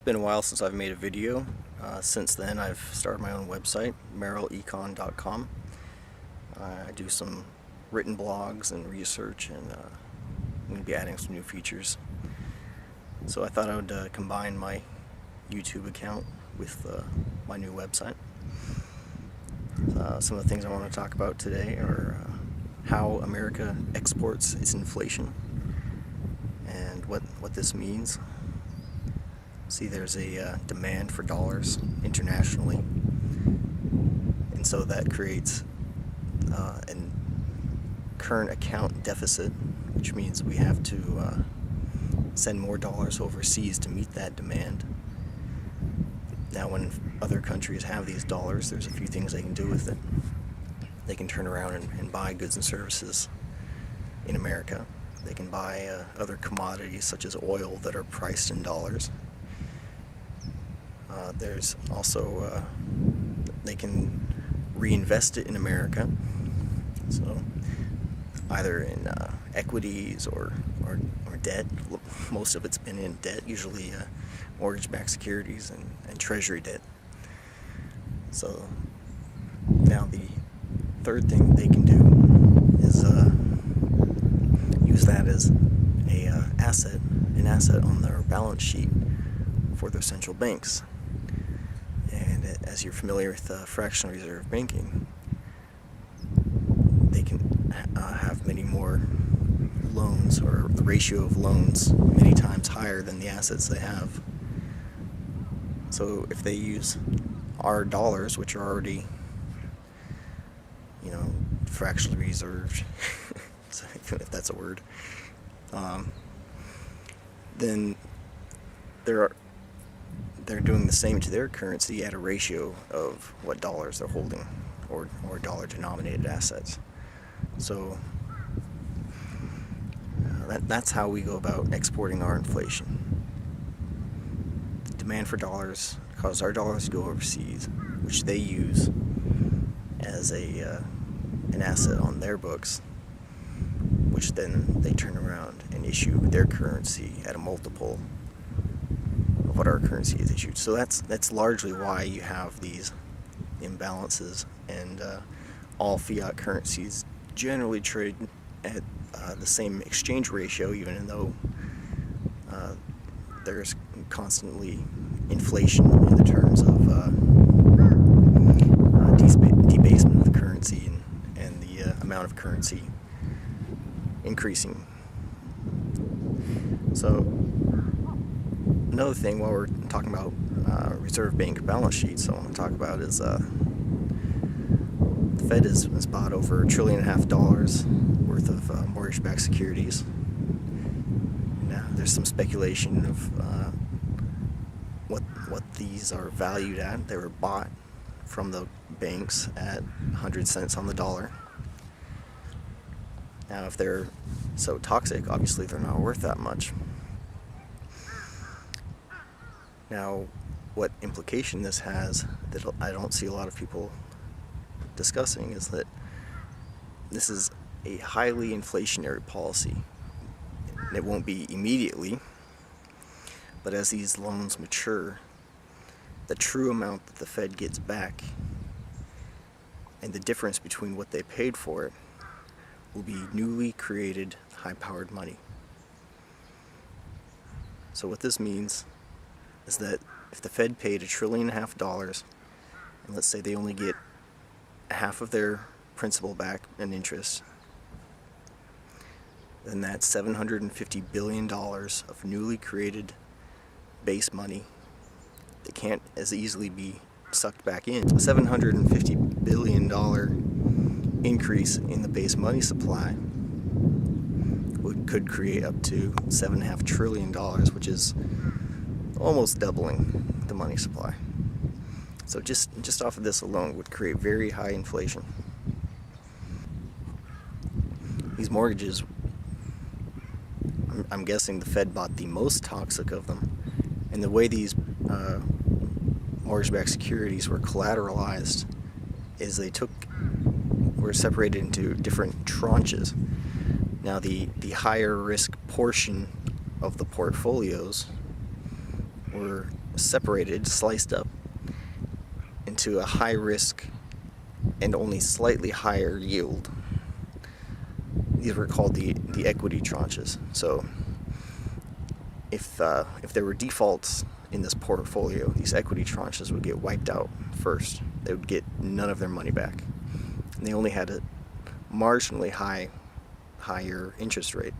been a while since I've made a video. Since then I've started my own website, merrillecon.com. I do some written blogs and research, and I'm going to be adding some new features. So I thought I would combine my YouTube account with my new website. Some of the things I want to talk about today are how America exports its inflation and what this means. See, there's a demand for dollars internationally, and so that creates a current account deficit, which means we have to send more dollars overseas to meet that demand. Now, when other countries have these dollars, there's a few things they can do with it. They can turn around and buy goods and services in America. They can buy other commodities such as oil that are priced in dollars. There's also, they can reinvest it in America, so either in equities or debt. Most of it's been in debt, usually mortgage-backed securities and treasury debt. So now the third thing they can do is use that as an asset on their balance sheet for their central banks. And as you're familiar with fractional reserve banking, they can have many more loans, or the ratio of loans many times higher than the assets they have. So if they use our dollars, which are already, fractionally reserved, if that's a word, then they're doing the same to their currency at a ratio of what dollars they're holding, or dollar-denominated assets. So that's how we go about exporting our inflation. The demand for dollars causes our dollars to go overseas, which they use as an asset on their books, which then they turn around and issue their currency at a multiple of what our currency is issued. So that's largely why you have these imbalances, and all fiat currencies generally trade at the same exchange ratio, even though there's constantly inflation in the terms of debasement of the currency and the amount of currency increasing. So another thing, while we're talking about reserve bank balance sheets, I want to talk about is the Fed has bought over $1.5 trillion worth of mortgage-backed securities. Now, there's some speculation of what these are valued at. They were bought from the banks at 100 cents on the dollar. Now, if they're so toxic, obviously they're not worth that much. Now, what implication this has that I don't see a lot of people discussing is that this is a highly inflationary policy. It won't be immediately, but as these loans mature, the true amount that the Fed gets back and the difference between what they paid for it will be newly created high-powered money. So what this means is that if the Fed paid $1.5 trillion, and let's say they only get half of their principal back and interest, then that's $750 billion of newly created base money that can't as easily be sucked back in. A $750 billion increase in the base money supply could create up to $7.5 trillion, which is almost doubling the money supply. So just off of this alone would create very high inflation. These mortgages, I'm guessing the Fed bought the most toxic of them, and the way these mortgage-backed securities were collateralized is they were separated into different tranches. Now the higher risk portion of the portfolios were separated, sliced up into a high risk and only slightly higher yield. These were called the equity tranches. So if there were defaults in this portfolio, these equity tranches would get wiped out first. They would get none of their money back. And they only had a marginally higher interest rate.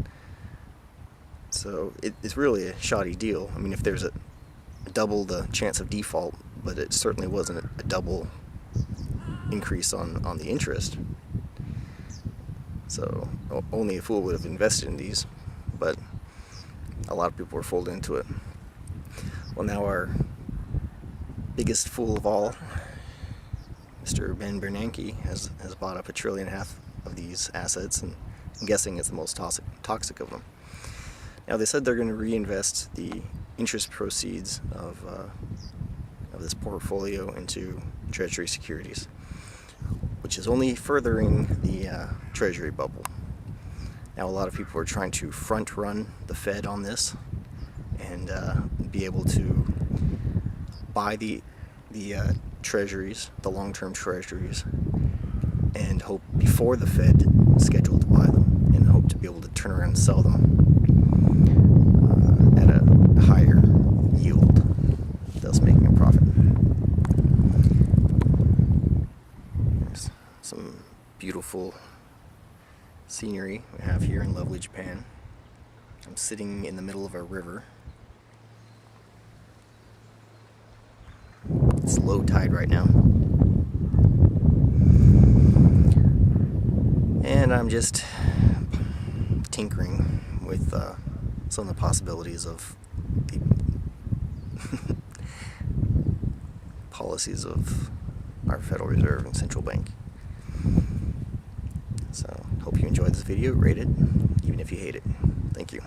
So it's really a shoddy deal. I mean, if there's a double the chance of default, but it certainly wasn't a double increase on the interest. So only a fool would have invested in these, but a lot of people were folded into it. Well, now our biggest fool of all, Mr. Ben Bernanke, has bought up $1.5 trillion of these assets, and I'm guessing it's the most toxic of them. Now, they said they're going to reinvest the interest proceeds of this portfolio into Treasury securities, which is only furthering the Treasury bubble. Now, a lot of people are trying to front run the Fed on this and be able to buy the treasuries, the long-term treasuries, and hope before the Fed is scheduled to buy them, and hope to be able to turn around and sell them at a higher yield, thus making a profit. There's some beautiful scenery we have here in lovely Japan. I'm sitting in the middle of a river. It's low tide right now. And I'm just tinkering with some of the possibilities of the policies of our Federal Reserve and Central Bank. So, hope you enjoyed this video. Rate it, even if you hate it. Thank you.